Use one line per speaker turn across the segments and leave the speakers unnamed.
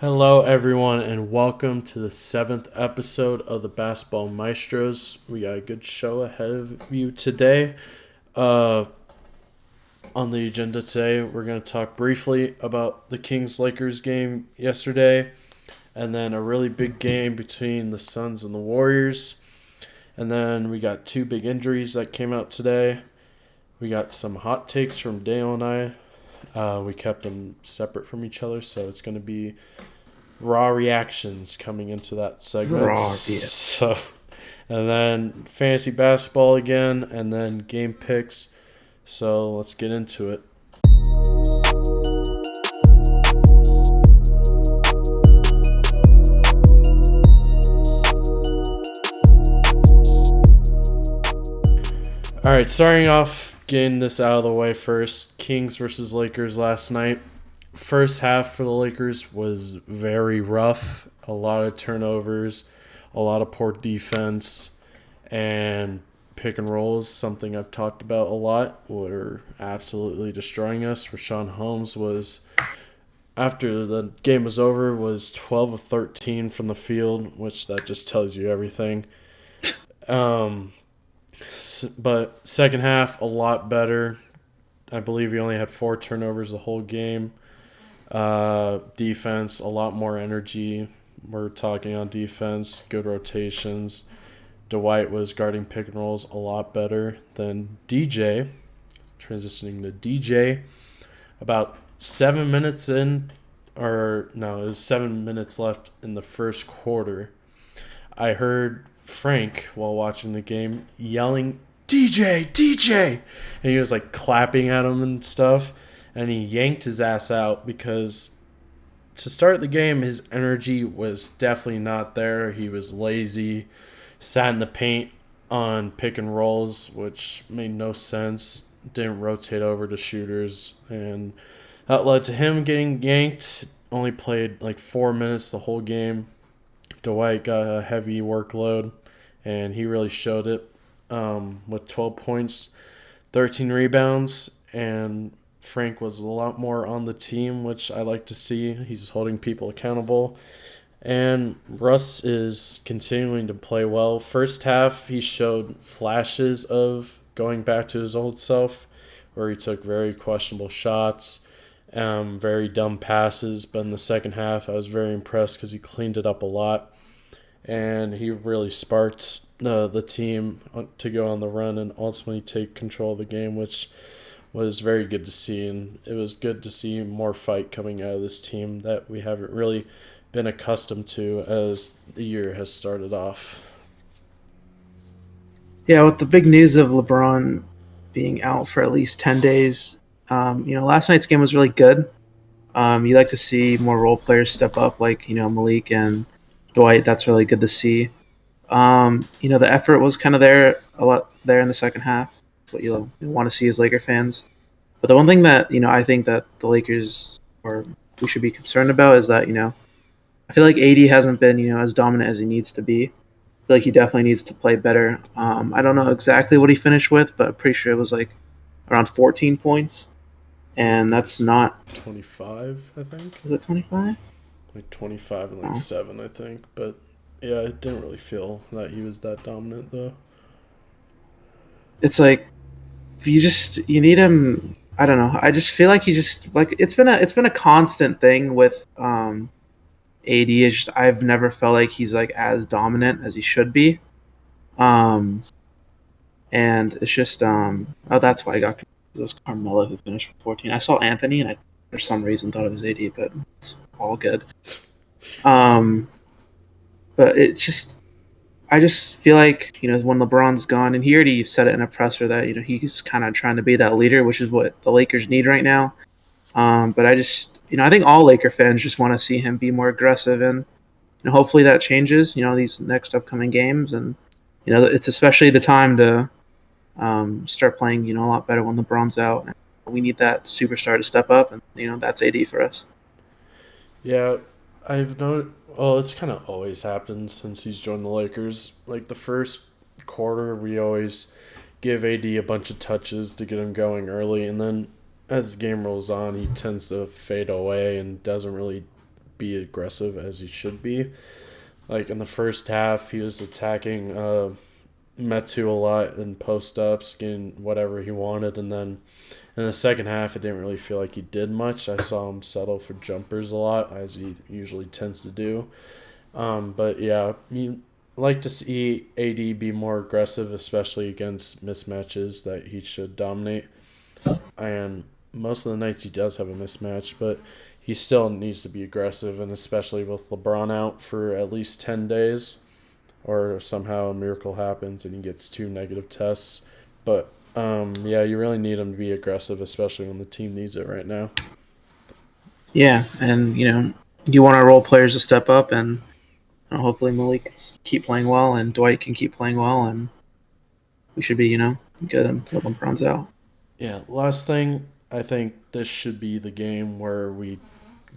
Hello, everyone, and welcome to the seventh episode of the Basketball Maestros. We got a good show ahead of you today. Uh, on the agenda today, we're going to talk briefly about the Kings-Lakers game yesterday, and then a really big game between the Suns and the Warriors. And then we got two big injuries that came out today. We got some hot takes from Dale and I. We kept them separate from each other, so it's going to be raw reactions coming into that segment. So, and then fantasy basketball again, and then game picks. So let's get into it. All right, starting off, getting this out of the way first. Kings versus Lakers last night. First half for the Lakers was very rough. A lot of turnovers, a lot of poor defense, and pick and rolls, something I've talked about a lot, were absolutely destroying us. Rashawn Holmes was, after the game was over, was 12 of 13 from the field, which that just tells you everything. But second half, a lot better. I believe we only had 4 turnovers the whole game. Defense, a lot more energy. We're talking on defense, good rotations. Dwight was guarding pick and rolls a lot better than DJ. Transitioning to DJ. About 7 minutes in, or no, it was 7 minutes left in the first quarter. I heard Frank, while watching the game, yelling, DJ, DJ! And he was like clapping at him and stuff. And he yanked his ass out because to start the game, his energy was definitely not there. He was lazy, sat in the paint on pick and rolls, which made no sense. Didn't rotate over to shooters. And that led to him getting yanked. Only played like 4 minutes the whole game. Dwight got a heavy workload, and he really showed it with 12 points, 13 rebounds, and Frank was a lot more on the team, which I like to see. He's holding people accountable. And Russ is continuing to play well. First half, he showed flashes of going back to his old self, where he took very questionable shots, very dumb passes. But in the second half, I was very impressed because he cleaned it up a lot. And he really sparked the team to go on the run and ultimately take control of the game, which was very good to see. And it was good to see more fight coming out of this team that we haven't really been accustomed to as the year has started off.
Yeah, with the big news of LeBron being out for at least 10 days, last night's game was really good. You like to see more role players step up, like, Malik and Dwight. That's really good to see. The effort was kind of there, a lot there in the second half. What you want to see as Laker fans. But the one thing that, I think that the Lakers, or we should be concerned about, is that, I feel like AD hasn't been, as dominant as he needs to be. I feel like he definitely needs to play better. I don't know exactly what he finished with, but I'm pretty sure it was like around 14 points. And that's not
25, I think.
Was it 25?
Like 25 and like 7, I think. But yeah, I didn't really feel that he was that dominant, though.
It's like you need him. I don't know. I just feel like he just like it's been a constant thing with AD. It's just I've never felt like he's like as dominant as he should be. And it's just that's why I got confused. It was Carmelo who finished with 14. I saw Anthony and I for some reason thought it was AD, but it's all good. But it's just I just feel like, when LeBron's gone, and he already said it in a presser that, he's kind of trying to be that leader, which is what the Lakers need right now. But I just, I think all Laker fans just want to see him be more aggressive, and hopefully that changes, these next upcoming games. And, it's especially the time to start playing, a lot better when LeBron's out. And we need that superstar to step up, and, that's AD for us.
Yeah, I've noticed. Well, it's kind of always happened since he's joined the Lakers. Like the first quarter, we always give AD a bunch of touches to get him going early, and then as the game rolls on, he tends to fade away and doesn't really be aggressive as he should be. Like in the first half, he was attacking Metu a lot in post ups, getting whatever he wanted, and then in the second half, it didn't really feel like he did much. I saw him settle for jumpers a lot, as he usually tends to do. But yeah, you like to see AD be more aggressive, especially against mismatches that he should dominate. And most of the nights he does have a mismatch, but he still needs to be aggressive, and especially with LeBron out for at least 10 days, or somehow a miracle happens and he gets 2 negative tests. But yeah, you really need him to be aggressive, especially when the team needs it right now.
Yeah, and you want our role players to step up, and hopefully Malik can keep playing well, and Dwight can keep playing well, and we should be good when LeBron's out.
Yeah, last thing, I think this should be the game where we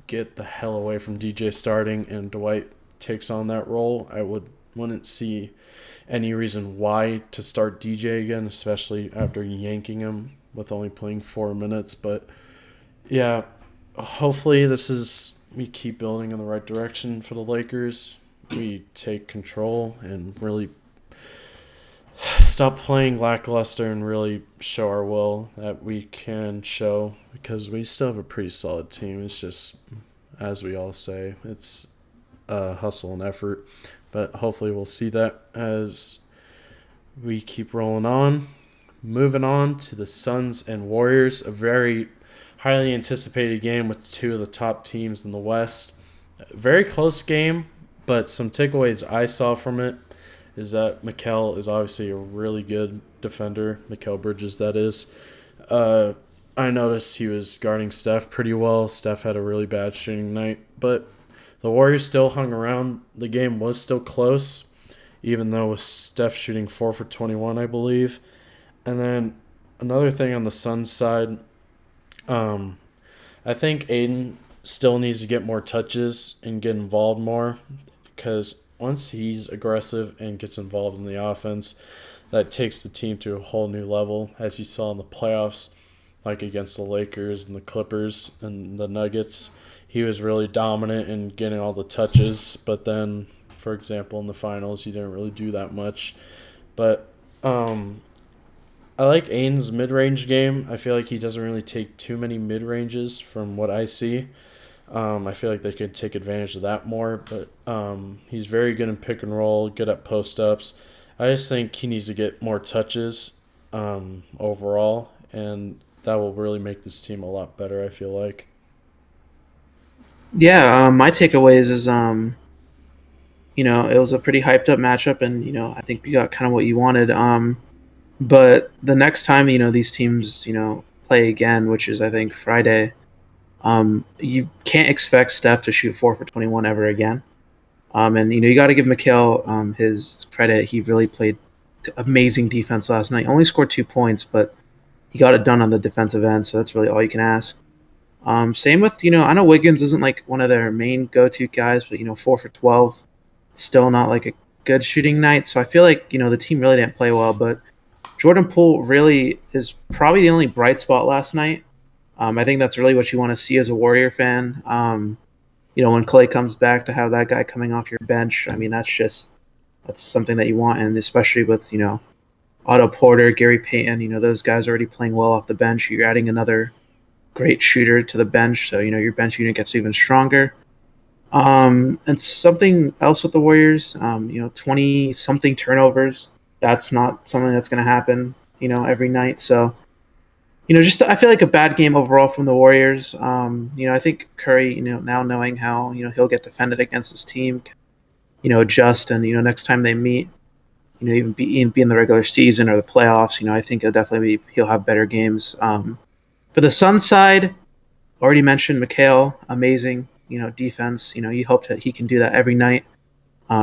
get the hell away from DJ starting and Dwight takes on that role. I wouldn't see any reason why to start DJ again, especially after yanking him with only playing 4 minutes. But yeah, hopefully we keep building in the right direction for the Lakers. We take control and really stop playing lackluster and really show our will that we can show, because we still have a pretty solid team. It's just, as we all say, it's hustle and effort. But hopefully we'll see that as we keep rolling on. Moving on to the Suns and Warriors, a very highly anticipated game with two of the top teams in the West. Very close game, but some takeaways I saw from it is that Mikal is obviously a really good defender. Mikal Bridges, that is. I noticed he was guarding Steph pretty well. Steph had a really bad shooting night, but the Warriors still hung around. The game was still close, even though with Steph shooting 4 for 21, I believe. And then another thing on the Suns side, I think Aiden still needs to get more touches and get involved more, because once he's aggressive and gets involved in the offense, that takes the team to a whole new level, as you saw in the playoffs, like against the Lakers and the Clippers and the Nuggets. He was really dominant in getting all the touches, but then, for example, in the finals, he didn't really do that much. But I like Aiden's mid-range game. I feel like he doesn't really take too many mid-ranges from what I see. I feel like they could take advantage of that more, but he's very good in pick and roll, good at post-ups. I just think he needs to get more touches overall, and that will really make this team a lot better, I feel like.
Yeah, my takeaways is it was a pretty hyped up matchup, and I think you got kind of what you wanted. But the next time these teams play again, which is I think Friday, you can't expect Steph to shoot 4 for 21 ever again. And you got to give Mikal his credit. He really played amazing defense last night. Only scored 2 points, but he got it done on the defensive end, so that's really all you can ask. Same with I know Wiggins isn't like one of their main go-to guys, but 4 for 12, it's still not like a good shooting night. So I feel like the team really didn't play well, but Jordan Poole really is probably the only bright spot last night. I think that's really what you want to see as a Warrior fan. When Clay comes back, to have that guy coming off your bench, I mean, that's something that you want, and especially with Otto Porter, Gary Payton, those guys already playing well off the bench. You're adding another great shooter to the bench, so your bench unit gets even stronger. And something else with the Warriors, 20 something turnovers. That's not something that's going to happen, every night. So, just I feel like a bad game overall from the Warriors. I think Curry, now knowing how he'll get defended against his team, adjust, and next time they meet, even be in the regular season or the playoffs, I think he'll have better games. For the Suns side, already mentioned Mikal, amazing, defense. You hope that he can do that every night.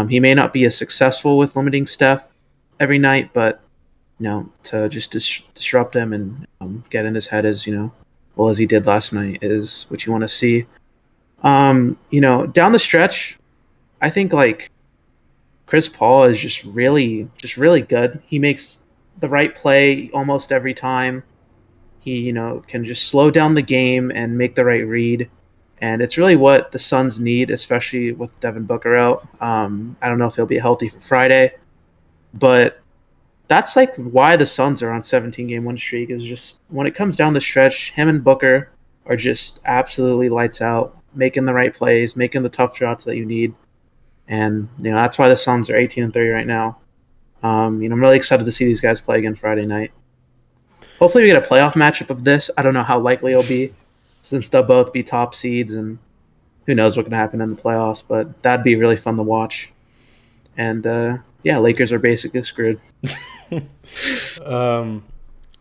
He may not be as successful with limiting Steph every night, but to just disrupt him and get in his head as well as he did last night is what you want to see. Down the stretch, I think like Chris Paul is just really good. He makes the right play almost every time. He can just slow down the game and make the right read, And it's really what the Suns need, especially with Devin Booker out. I don't know if he'll be healthy for Friday, but that's like why the Suns are on 17-game win streak. Is just when it comes down the stretch, him and Booker are just absolutely lights out, making the right plays, making the tough shots that you need, and that's why the Suns are 18-30 right now. I'm really excited to see these guys play again Friday night. Hopefully, we get a playoff matchup of this. I don't know how likely it'll be, since they'll both be top seeds, and who knows what can happen in the playoffs. But that'd be really fun to watch. And yeah, Lakers are basically screwed.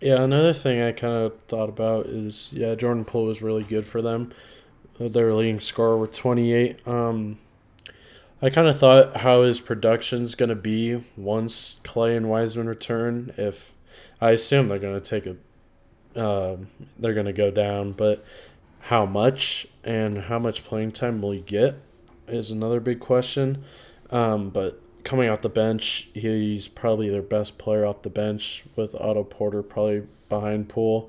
Yeah, another thing I kind of thought about is, Jordan Poole was really good for them. Their leading scorer with 28. I kind of thought how his production's going to be once Clay and Wiseman return. If I assume they're going to they're going to go down, but how much and how much playing time will he get is another big question. But coming off the bench, he's probably their best player off the bench, with Otto Porter probably behind Poole.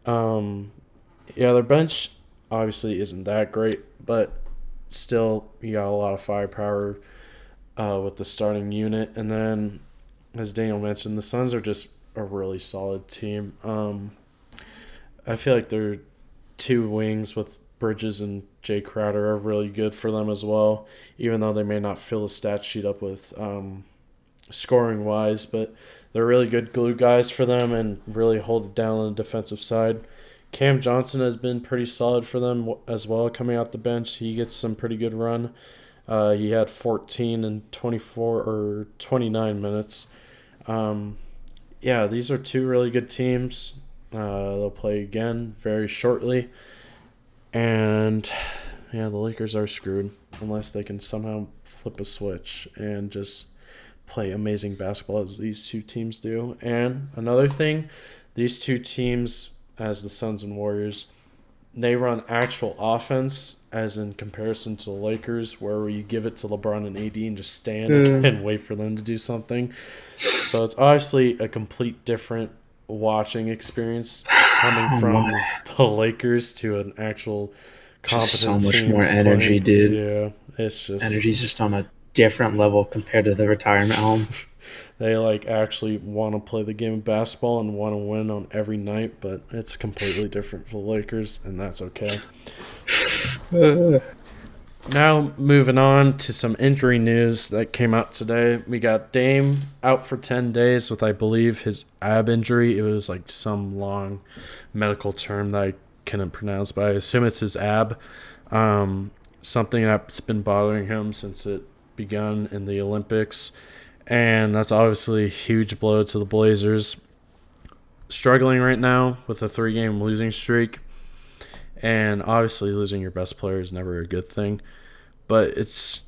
Their bench obviously isn't that great, but still, you got a lot of firepower with the starting unit. And then, as Daniel mentioned, the Suns are just a really solid team. I feel like their two wings with Bridges and Jay Crowder are really good for them as well, even though they may not fill the stat sheet up with scoring wise, but they're really good glue guys for them and really hold it down on the defensive side. Cam Johnson has been pretty solid for them as well coming out the bench. He gets some pretty good run. He had 14 and 24 or 29 minutes. These are two really good teams. They'll play again very shortly. And, the Lakers are screwed unless they can somehow flip a switch and just play amazing basketball as these two teams do. And another thing, these two teams, as the Suns and Warriors, they run actual offense, as in comparison to the Lakers, where you give it to LeBron and AD and just stand and wait for them to do something. So it's obviously a complete different watching experience coming from the Lakers to an actual competent
just so much
team
more energy,
playing.
dude.
Yeah, it's just
energy's just on a different level compared to the retirement home.
They actually want to play the game of basketball and want to win on every night, but it's completely different for the Lakers, and that's okay. Now, moving on to some injury news that came out today. We got Dame out for 10 days with, I believe, his ab injury. It was some long medical term that I couldn't pronounce, but I assume it's his ab. Something that's been bothering him since it begun in the Olympics. And that's obviously a huge blow to the Blazers. Struggling right now with a 3-game losing streak. And obviously losing your best player is never a good thing. But it's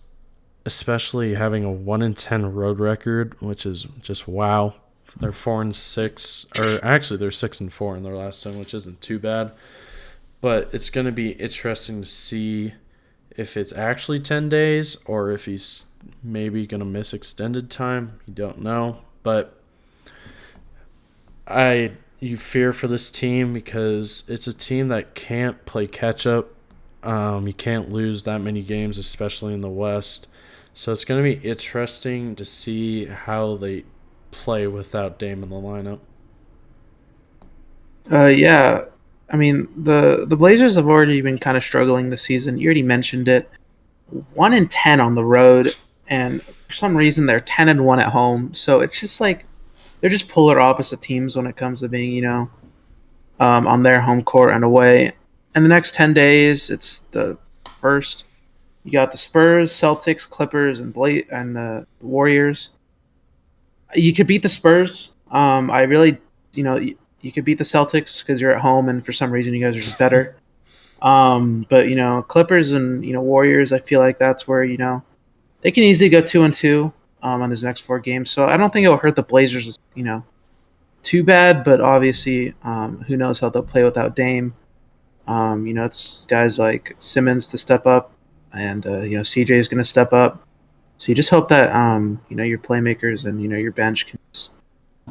especially having a 1-10 road record, which is just wow. They're 4-6, or actually they're 6-4 in their last 10, which isn't too bad. But it's going to be interesting to see if it's actually 10 days or if he's maybe going to miss extended time. You don't know. But you fear for this team because it's a team that can't play catch-up. You can't lose that many games, especially in the West. So it's going to be interesting to see how they play without Dame in the lineup.
Yeah. I mean, the Blazers have already been kind of struggling this season. You already mentioned it. 1-10 on the road, and for some reason they're 10-1 at home. So it's just they're just polar opposite teams when it comes to being, on their home court and away. In the next 10 days, it's the first. You got the Spurs, Celtics, Clippers, and the Warriors. You could beat the Spurs. I really, you could beat the Celtics because you're at home, and for some reason you guys are just better. But Clippers and Warriors, I feel like that's where they can easily go 2-2 on these next 4 games. So I don't think it'll hurt the Blazers, too bad. But obviously, who knows how they'll play without Dame. It's guys like Simmons to step up, and CJ is going to step up. So you just hope that your playmakers and your bench can just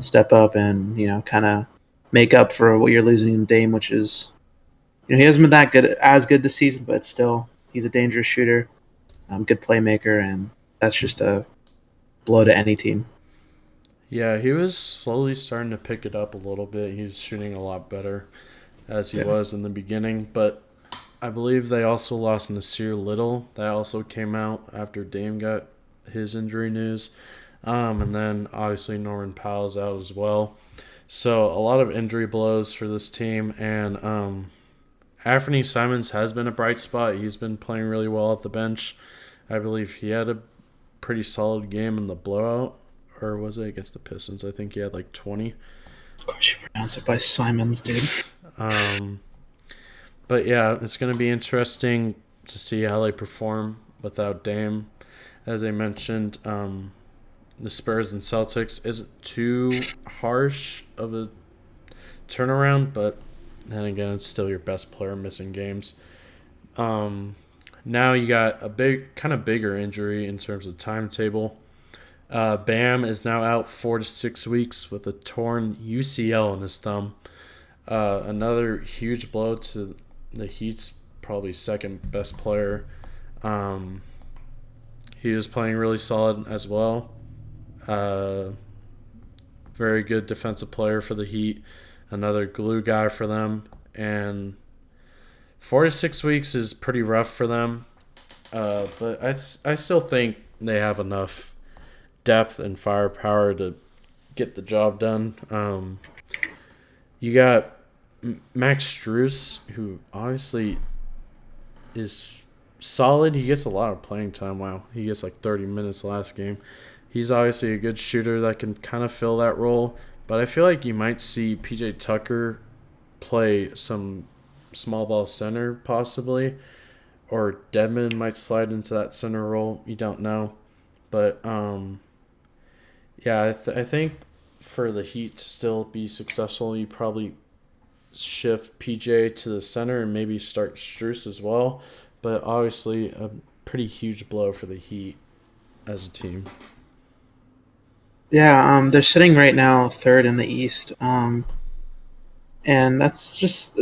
step up and kind of make up for what you're losing in Dame, which is he hasn't been that good as good this season, but still he's a dangerous shooter, good playmaker, and that's just a blow to any team.
Yeah, he was slowly starting to pick it up a little bit. He's shooting a lot better as he
Yeah.
was in the beginning, but I believe they also lost Nasir Little. That also came out after Dame got his injury news. And then obviously Norman Powell's out as well. So a lot of injury blows for this team. And Anthony Simons has been a bright spot. He's been playing really well at the bench. I believe he had a pretty solid game in the blowout. Or was it against the Pistons? I think he had like 20.
Of course, you pronounce it by Simons, dude.
Um, but yeah, it's going to be interesting to see how they perform without Dame. As I mentioned, the Spurs and Celtics isn't too harsh of a turnaround, but then again, it's still your best player missing games. Now you got a kind of bigger injury in terms of timetable. Bam is now out 4 to 6 weeks with a torn UCL in his thumb. Another huge blow to the Heat's probably second best player. He was playing really solid as well. Very good defensive player for the Heat. Another glue guy for them. And 4 to 6 weeks is pretty rough for them. But I still think they have enough depth and firepower to get the job done. You got Max Strus, who obviously is solid. He gets a lot of playing time. Wow, he gets like 30 minutes last game. He's obviously a good shooter that can kind of fill that role. But I feel like you might see PJ Tucker play some small ball center possibly. Or Dedmon might slide into that center role. You don't know. But yeah, I think for the Heat to still be successful, you probably shift PJ to the center and maybe start Strus as well. But obviously, a pretty huge blow for the Heat as a team.
Yeah, they're sitting right now third in the East, and it's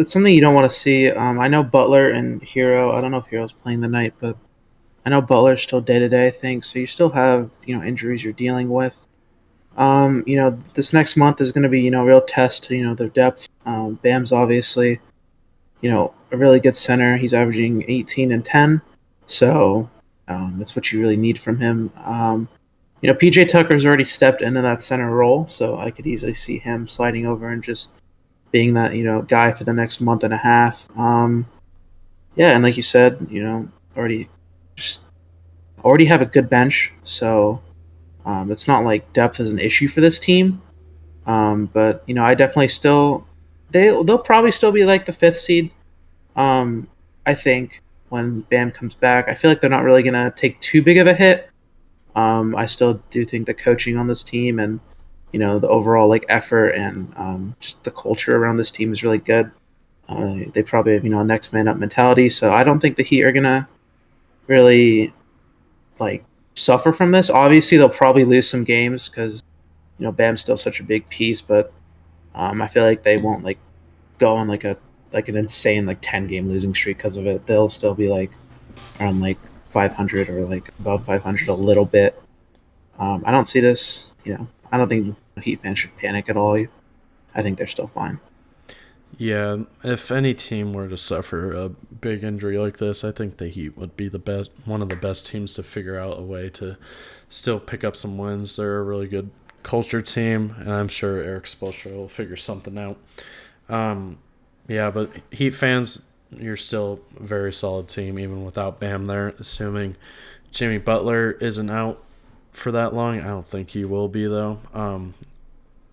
something you don't want to see. I know Butler and Hero. I don't know if Hero's playing tonight, but I know Butler's still day to day. I think so. You still have injuries you're dealing with. This next month is going to be real test to their depth. Bam's obviously a really good center. He's averaging 18 and 10, so that's what you really need from him. PJ Tucker's already stepped into that center role, so I could easily see him sliding over and just being that guy for the next month and a half. Yeah, and like you said, already just already have a good bench, so it's not like depth is an issue for this team. But I definitely still they'll probably still be like the fifth seed. I think when Bam comes back, I feel like they're not really gonna take too big of a hit. I still do think the coaching on this team and the overall like effort and just the culture around this team is really good. They probably have a next man up mentality, so I don't think the Heat are gonna really like suffer from this. Obviously, they'll probably lose some games because Bam's still such a big piece, but I feel like they won't like go on like an insane like 10 game losing streak because of it. They'll still be like around like 500 or like above 500 a little bit. I don't see this. I don't think Heat fans should panic at all. I think they're still fine.
Yeah, if any team were to suffer a big injury like this, I think the Heat would be one of the best teams to figure out a way to still pick up some wins. They're a really good culture team, and I'm sure Eric Spoelstra will figure something out. Yeah, but Heat fans, you're still a very solid team even without Bam there, assuming Jimmy Butler isn't out for that long. I don't think he will be, though.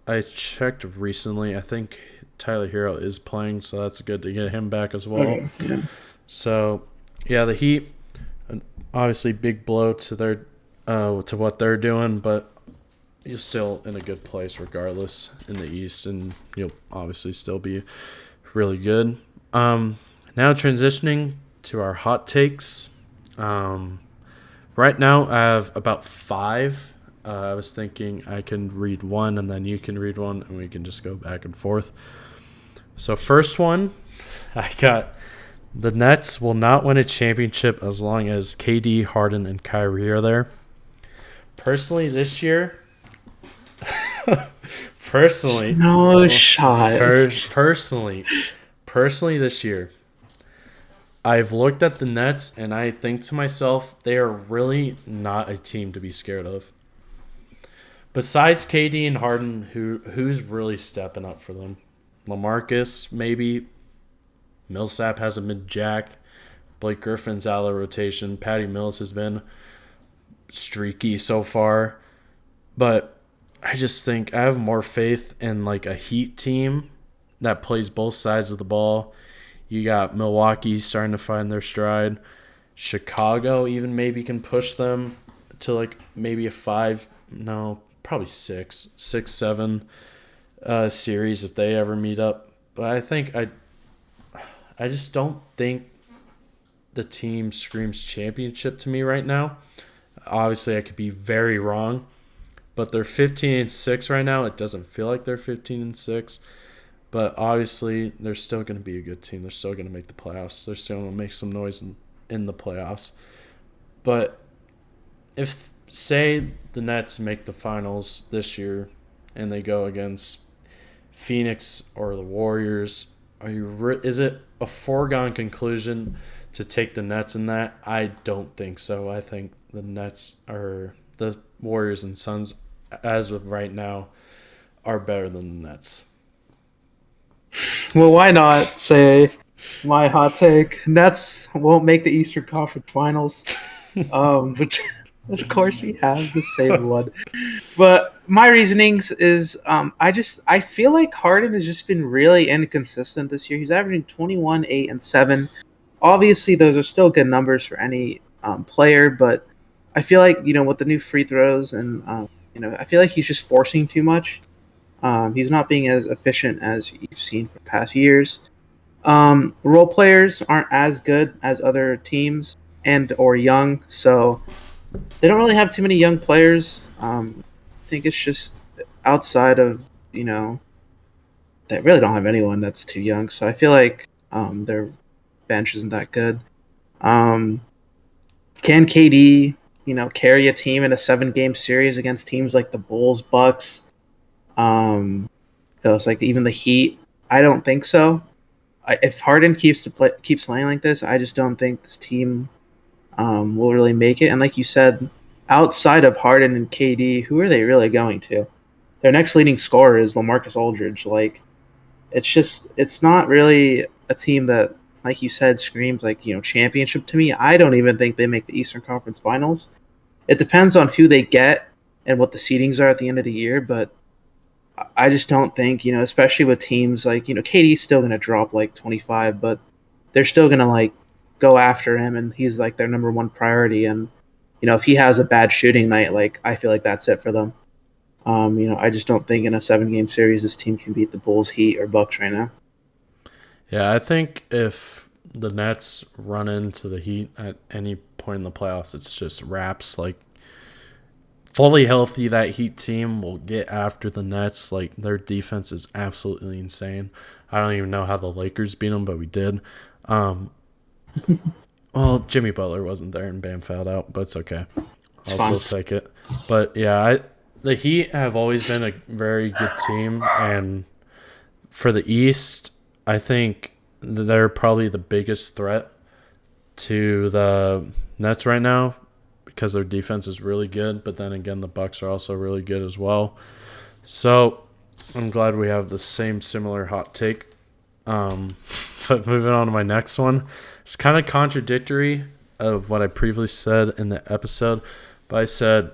I checked recently. I think Tyler Hero is playing, so that's good to get him back as well.
Okay, yeah.
So, yeah, the Heat, obviously big blow to their to what they're doing, but you're still in a good place regardless in the East, and you'll obviously still be really good. Now transitioning to our hot takes. Right now I have about 5. I was thinking I can read one and then you can read one and we can just go back and forth. So first one, I got The Nets will not win a championship as long as KD, Harden, and Kyrie are there. Personally, this year,
No shot.
personally this year, I've looked at the Nets and I think to myself, they are really not a team to be scared of. Besides KD and Harden, who's really stepping up for them? LaMarcus, maybe. Millsap hasn't been jack. Blake Griffin's out of the rotation. Patty Mills has been streaky so far. But I just think I have more faith in like a Heat team that plays both sides of the ball. You got Milwaukee starting to find their stride. Chicago even maybe can push them to like maybe a 5, no, probably 6, 7 series if they ever meet up. But I just don't think the team screams championship to me right now. Obviously, I could be very wrong, but they're 15-6 right now. It doesn't feel like they're 15-6. But obviously, they're still going to be a good team. They're still going to make the playoffs. They're still going to make some noise in the playoffs. But if, say, the Nets make the finals this year and they go against Phoenix or the Warriors, is it a foregone conclusion to take the Nets in that? I don't think so. I think the Nets or the Warriors and Suns, as of right now, are better than the Nets.
Well, why not say my hot take? Nets won't make the Eastern Conference Finals. But of course we have the same one. But my reasonings is I feel like Harden has just been really inconsistent this year. He's averaging 21, 8, and 7. Obviously, those are still good numbers for any player, but I feel like, with the new free throws and, I feel like he's just forcing too much. He's not being as efficient as you've seen for past years. Role players aren't as good as other teams and or young, so they don't really have too many young players. I think it's just outside of, they really don't have anyone that's too young. So I feel like their bench isn't that good. Can KD, carry a team in a 7-game series against teams like the Bulls, Bucks? It's like even the Heat. I don't think so. If Harden keeps playing like this, I just don't think this team will really make it. And like you said, outside of Harden and KD, who are they really going to? Their next leading scorer is LaMarcus Aldridge. Like, it's not really a team that, like you said, screams like, championship to me. I don't even think they make the Eastern Conference Finals. It depends on who they get and what the seedings are at the end of the year, but I just don't think, especially with teams like, KD's still going to drop like 25, but they're still going to like go after him, and he's like their number one priority. And, if he has a bad shooting night, like, I feel like that's it for them. I just don't think in a 7-game series this team can beat the Bulls, Heat, or Bucks right now.
Yeah, I think if the Nets run into the Heat at any point in the playoffs, it's just wraps. Like, fully healthy, that Heat team will get after the Nets. Like, their defense is absolutely insane. I don't even know how the Lakers beat them, but we did. Well, Jimmy Butler wasn't there and Bam fouled out, but it's okay. I'll still take it. But yeah, the Heat have always been a very good team, and for the East, I think they're probably the biggest threat to the Nets right now because their defense is really good. But then again, the Bucks are also really good as well. So I'm glad we have the similar hot take. But moving on to my next one, it's kind of contradictory of what I previously said in the episode. But I said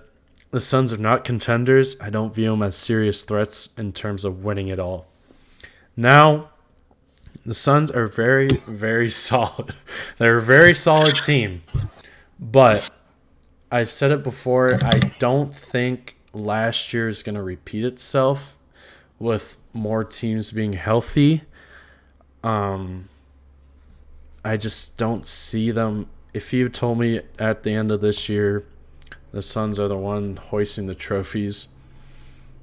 the Suns are not contenders. I don't view them as serious threats in terms of winning it all. Now, the Suns are very, very solid. They're a very solid team. But I've said it before, I don't think last year is going to repeat itself with more teams being healthy. I just don't see them. If you told me at the end of this year the Suns are the one hoisting the trophies,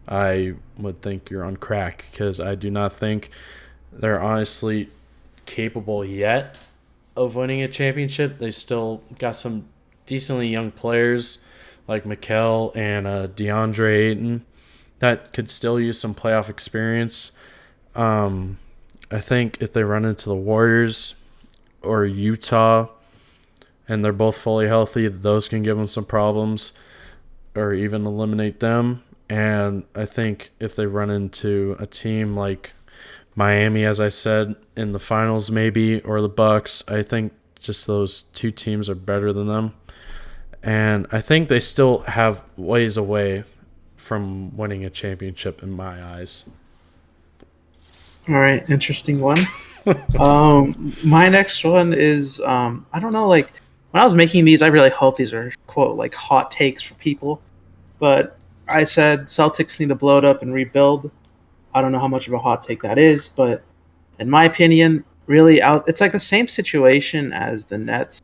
I would think you're on crack, because I do not think they're honestly capable yet of winning a championship. They still got some decently young players like Mikal and DeAndre Ayton that could still use some playoff experience. Um, I think if they run into the Warriors or Utah and they're both fully healthy, those can give them some problems or even eliminate them. And I think if they run into a team like Miami, as I said, in the finals maybe, or the Bucks, I think just those two teams are better than them. And I think they still have ways away from winning a championship in my eyes.
All right, interesting one. My next one is I don't know, like when I was making these, I really hope these are quote like hot takes for people, but I said Celtics need to blow it up and rebuild. I don't know how much of a hot take that is, but in my opinion, really out it's like the same situation as the Nets.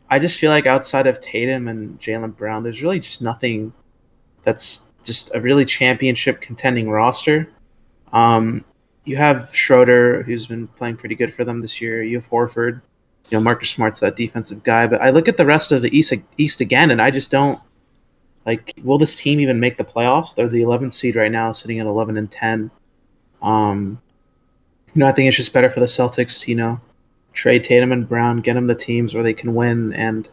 I just feel like outside of Tatum and Jalen Brown, there's really just nothing that's just a really championship contending roster. Um, you have Schroeder, who's been playing pretty good for them this year. You have Horford. You know, Marcus Smart's that defensive guy. But I look at the rest of the East again, and I just don't like. Will this team even make the playoffs? They're the 11th seed right now, sitting at 11-10. Um, I think it's just better for the Celtics to trade Tatum and Brown, get them the teams where they can win, and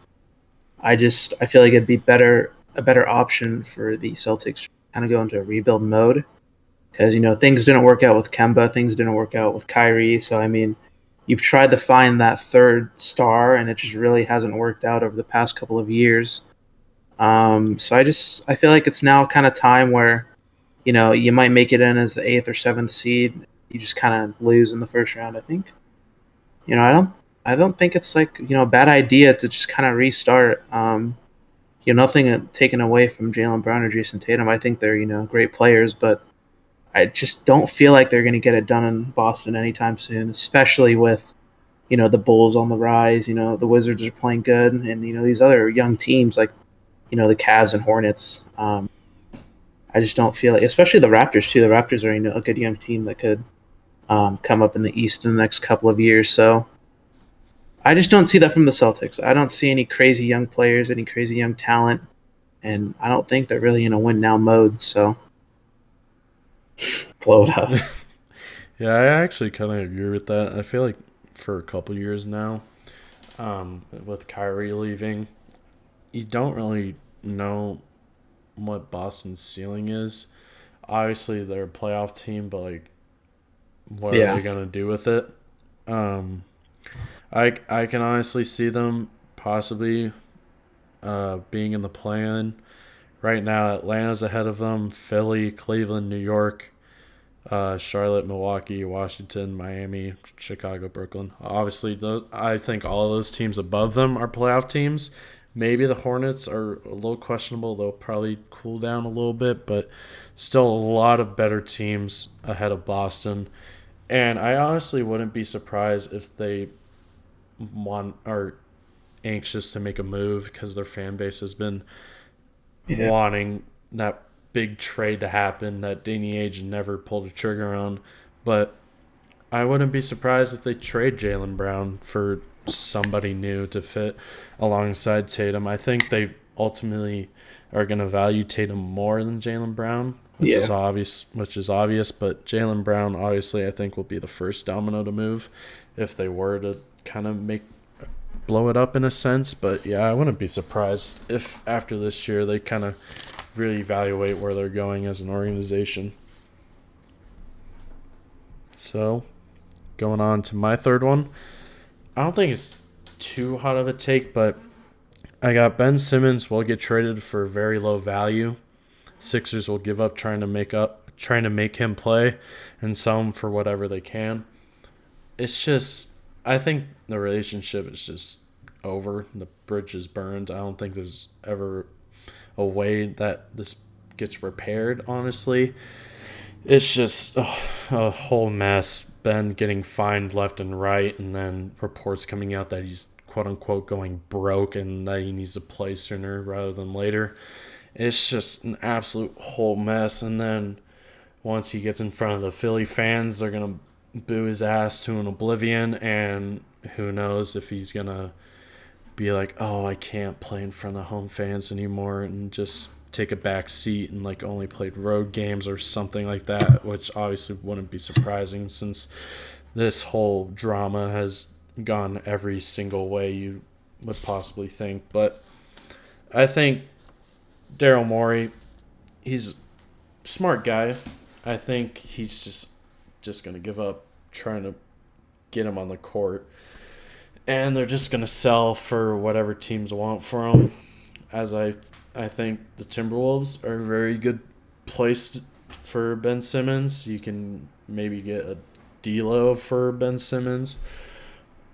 I feel like it'd be a better option for the Celtics to kind of go into a rebuild mode because things didn't work out with Kemba, things didn't work out with Kyrie. So I mean, you've tried to find that third star, and it just really hasn't worked out over the past couple of years. So I feel like it's now kind of time where you might make it in as the 8th or 7th seed. You just kind of lose in the first round. I think. I don't think it's like a bad idea to just kind of restart. Nothing taken away from Jalen Brown or Jason Tatum. I think they're great players, but I just don't feel like they're going to get it done in Boston anytime soon, especially with the Bulls on the rise. The Wizards are playing good, and these other young teams like the Cavs and Hornets. I just don't feel like, especially the Raptors too. The Raptors are a good young team that could come up in the East in the next couple of years. So I just don't see that from the Celtics. I don't see any crazy young players, any crazy young talent, and I don't think they're really in a win now mode. So blow it up.
Yeah, I actually kind of agree with that. I feel like for a couple years now, with Kyrie leaving, you don't really know what Boston's ceiling is. Obviously, they're a playoff team, but like, what are they gonna do with it? I can honestly see them possibly being in the play-in. Right now, Atlanta's ahead of them. Philly, Cleveland, New York, Charlotte, Milwaukee, Washington, Miami, Chicago, Brooklyn. Obviously, I think all of those teams above them are playoff teams. Maybe the Hornets are a little questionable. They'll probably cool down a little bit, but still a lot of better teams ahead of Boston. And I honestly wouldn't be surprised if they are anxious to make a move because their fan base has been wanting that big trade to happen that Danny Ainge never pulled a trigger on. But I wouldn't be surprised if they trade Jalen Brown for somebody new to fit alongside Tatum. I think they ultimately are going to value Tatum more than Jalen Brown, which is obvious. But Jalen Brown, obviously, I think will be the first domino to move if they were to kind of blow it up in a sense. But yeah, I wouldn't be surprised if after this year they kind of really evaluate where they're going as an organization. So, going on to my third one. I don't think it's too hot of a take, but I got Ben Simmons will get traded for very low value. Sixers will give up trying to make him play and sell him for whatever they can. It's just, I think the relationship is just over. The bridge is burned. I don't think there's ever a way that this gets repaired, honestly. It's just a whole mess. Ben getting fined left and right, and then reports coming out that he's quote-unquote going broke and that he needs to play sooner rather than later. It's just an absolute whole mess. And then once he gets in front of the Philly fans, they're going to boo his ass to an oblivion. And who knows if he's gonna be like, oh, I can't play in front of home fans anymore, and just take a back seat and like only played road games or something like that, which obviously wouldn't be surprising since this whole drama has gone every single way you would possibly think. But I think Daryl Morey, he's a smart guy. I think he's just gonna give up trying to get him on the court, and they're just gonna sell for whatever teams want for him. As I think the Timberwolves are a very good place for Ben Simmons. You can maybe get a D'Lo for Ben Simmons.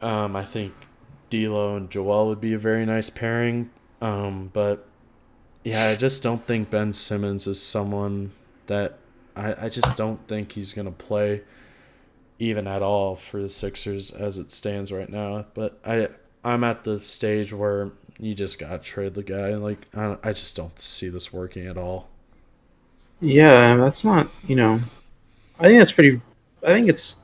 I think D'Lo and Joel would be a very nice pairing. But yeah, I just don't think Ben Simmons is someone that I just don't think he's gonna play even at all for the Sixers as it stands right now. But I'm at the stage where you just gotta trade the guy. Like I just don't see this working at all.
Yeah, that's not. I think that's pretty. I think it's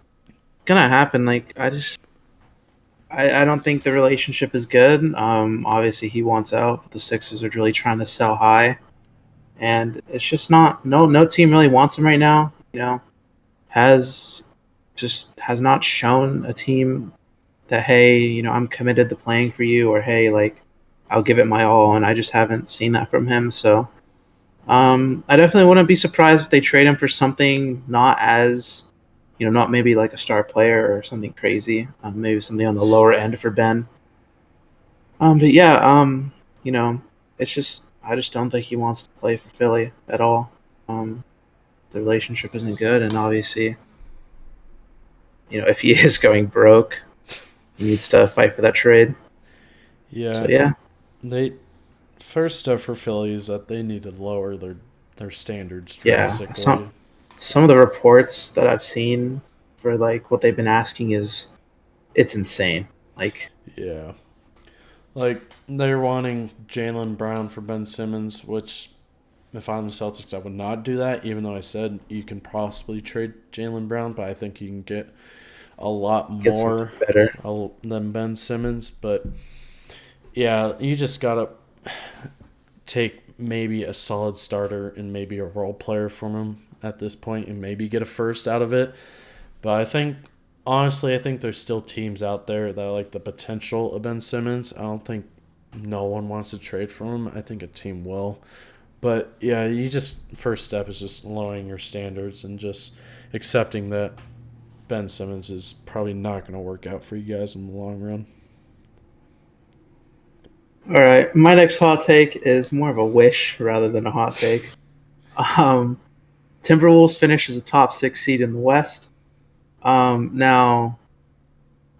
gonna happen. Like I don't think the relationship is good. Obviously he wants out, but the Sixers are really trying to sell high, and it's just not. No team really wants him right now. Has has not shown a team that, hey, I'm committed to playing for you, or hey, like I'll give it my all, and I just haven't seen that from him. So I definitely wouldn't be surprised if they trade him for something not as, not maybe like a star player or something crazy, maybe something on the lower end for Ben. But yeah, it's just I just don't think he wants to play for Philly at all. The relationship isn't good, and obviously, if he is going broke, he needs to fight for that trade. So
Yeah,
yeah,
they first step for Philly is that they need to lower their standards
yeah.
drastically.
Some of the reports that I've seen for like what they've been asking is it's insane. Like,
Yeah. Like, they're wanting Jaylen Brown for Ben Simmons, which, if I'm the Celtics, I would not do that, even though I said you can possibly trade Jaylen Brown, but I think you can get a lot
get something
more
better.
than Ben Simmons. But, yeah, you just got to take maybe a solid starter and maybe a role player from him at this point and maybe get a first out of it. But honestly, I think there's still teams out there that like the potential of Ben Simmons. I don't think no one wants to trade for him. I think a team will. But yeah, first step is just lowering your standards and just accepting that Ben Simmons is probably not going to work out for you guys in the long run.
All right, my next hot take is more of a wish rather than a hot take. Um, Timberwolves finish as a top 6 seed in the West. Now,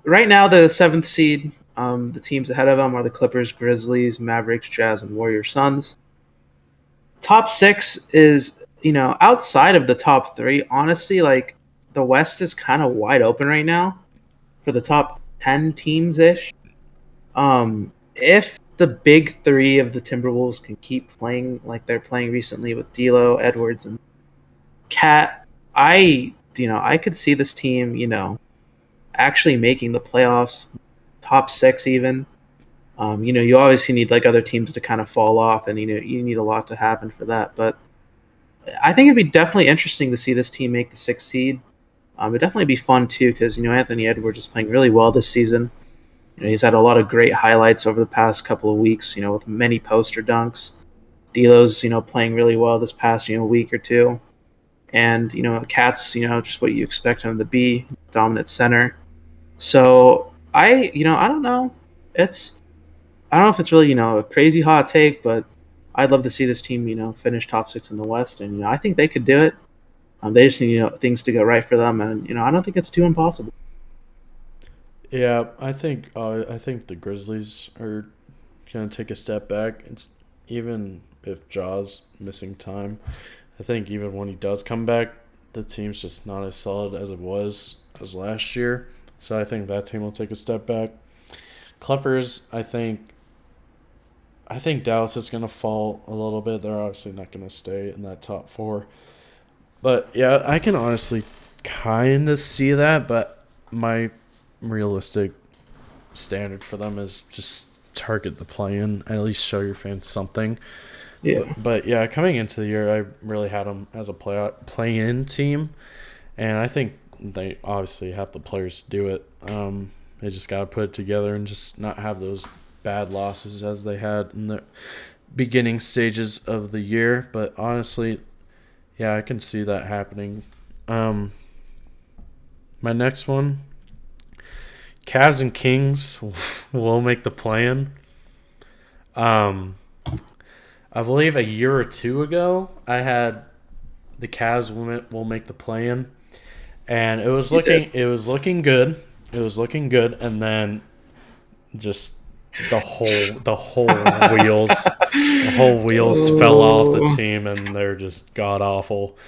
right now, the 7th seed. The teams ahead of them are the Clippers, Grizzlies, Mavericks, Jazz, and Warriors, Suns. Top 6 is, outside of the top 3. Honestly, like the West is kind of wide open right now for the top 10 teams ish. If the big 3 of the Timberwolves can keep playing like they're playing recently with D'Lo, Edwards, and Cat, I could see this team, actually making the playoffs, top 6 even. You obviously need like other teams to kind of fall off, and you need a lot to happen for that. But I think it'd be definitely interesting to see this team make the 6th seed. It'd definitely be fun too because Anthony Edwards is playing really well this season. He's had a lot of great highlights over the past couple of weeks. With many poster dunks. D'Lo's playing really well this past week or two, and Cat's just what you expect him to be, dominant center. So I don't know. I don't know if it's really a crazy hot take, but I'd love to see this team finish top 6 in the West, and I think they could do it. They just need things to go right for them, and I don't think it's too impossible.
Yeah, I think the Grizzlies are gonna take a step back. It's even if Jaw's missing time. I think even when he does come back, the team's just not as solid as it was as last year. So I think that team will take a step back. Clippers, I think Dallas is gonna fall a little bit. They're obviously not gonna stay in that top 4. But yeah, I can honestly kind of see that, but my realistic standard for them is just target the play-in, at least show your fans something.
Yeah.
But yeah, coming into the year, I really had them as a play-in team, and I think they obviously have the players to do it. They just got to put it together and just not have those bad losses as they had in the beginning stages of the year. But honestly, yeah, I can see that happening. My next one, Cavs and Kings will make the play-in. I believe a year or two ago, I had the Cavs will make the play-in, and it was looking good. It was looking good, and then just the whole wheels fell off the team, and they're just god awful.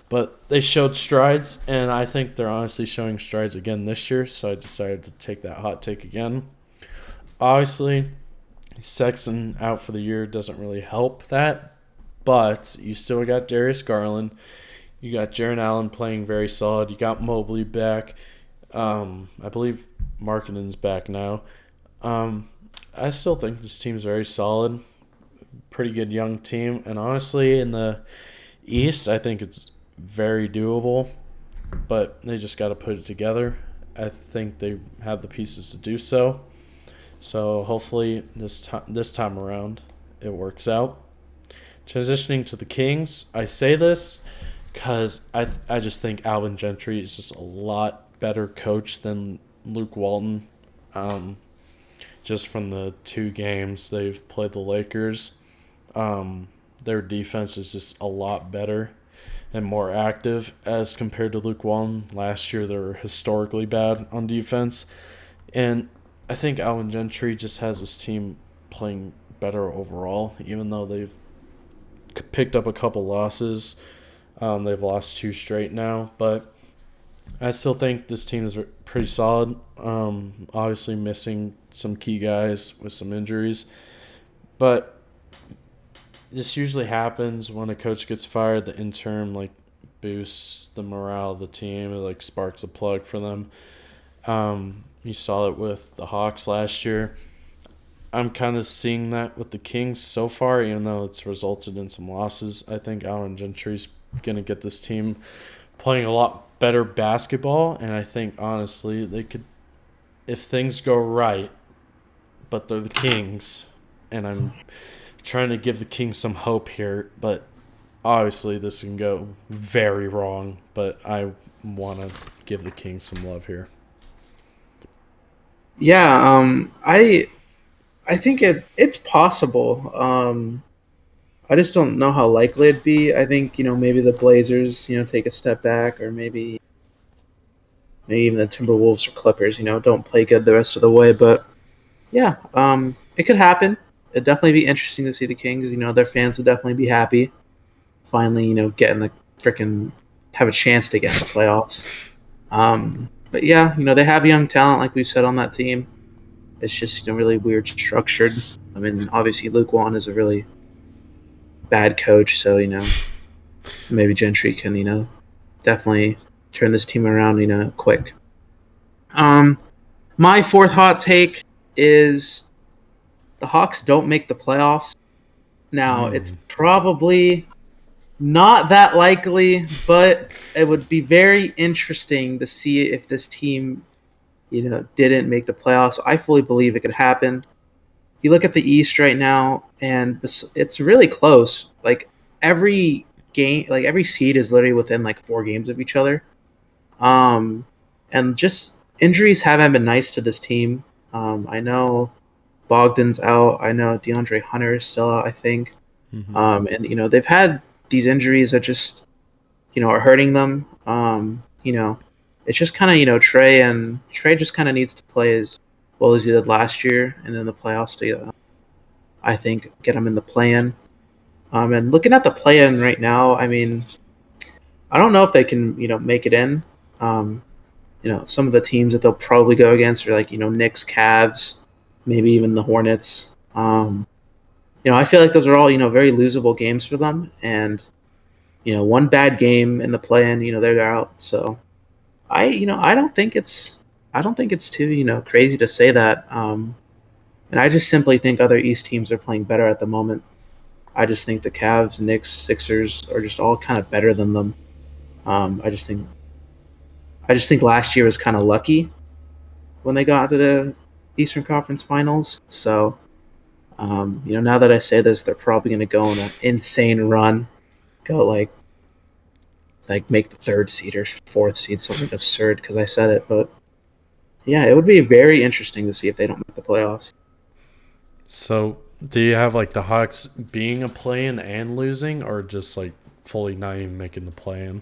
But they showed strides, and I think they're honestly showing strides again this year. So I decided to take that hot take again. Obviously, Sexton out for the year doesn't really help that, but you still got Darius Garland. You got Jaren Allen playing very solid. You got Mobley back. I believe Markkanen's back now. I still think this team's very solid. Pretty good young team. And honestly, in the East, I think it's very doable, but they just got to put it together. I think they have the pieces to do so. So hopefully this time around it works out. Transitioning to the Kings, I say this because I just think Alvin Gentry is just a lot better coach than Luke Walton. Just from the 2 games they've played the Lakers, their defense is just a lot better and more active as compared to Luke Walton. Last year they were historically bad on defense, and I think Alvin Gentry just has his team playing better overall, even though they've picked up a couple losses. They've lost 2 straight now, but I still think this team is pretty solid. Obviously missing some key guys with some injuries, but this usually happens when a coach gets fired. The interim boosts the morale of the team. It sparks a plug for them. You saw it with the Hawks last year. I'm kind of seeing that with the Kings so far, even though it's resulted in some losses. I think Alvin Gentry's going to get this team playing a lot better basketball, and I think, honestly, they could, if things go right, but they're the Kings, and I'm trying to give the Kings some hope here, but obviously this can go very wrong, but I want to give the Kings some love here.
Yeah, I think it's possible. I just don't know how likely it'd be. I think, maybe the Blazers, take a step back, or maybe even the Timberwolves or Clippers, don't play good the rest of the way. But yeah, it could happen. It'd definitely be interesting to see the Kings. Their fans would definitely be happy. Finally, get in the have a chance to get in the playoffs. But yeah, they have young talent, like we've said, on that team. It's just really weird structured. I mean, obviously Luke Walton is a really bad coach, so maybe Gentry can definitely turn this team around quick. My fourth hot take is the Hawks don't make the playoffs. Now, it's probably not that likely, but it would be very interesting to see if this team, didn't make the playoffs. I fully believe it could happen. You look at the East right now, and it's really close. Every game, every seed is literally within 4 games of each other. And just injuries haven't been nice to this team. I know Bogdan's out. I know DeAndre Hunter is still out, I think. Mm-hmm. And they've had these injuries that just are hurting them. It's just kind of Trey just kind of needs to play as well as he did last year, and then the playoffs to I think get him in the play-in. And looking at the play-in right now, I mean, I don't know if they can make it in. Some of the teams that they'll probably go against are Knicks, Cavs, maybe even the Hornets. I feel like those are all very losable games for them, and one bad game in the play-in, they're out. So I don't think it's I don't think it's too crazy to say that. And I just simply think other East teams are playing better at the moment. I just think the Cavs, Knicks, Sixers are just all kind of better than them. Um, I just think I just think last year was kind of lucky when they got to the Eastern Conference Finals. So now that I say this, they're probably going to go on an insane run, go like make the third seed or fourth seed, something absurd because I said it. But yeah, it would be very interesting to see if they don't make the playoffs.
So, do you have like the Hawks being a play-in and losing, or just like fully not even making the play-in?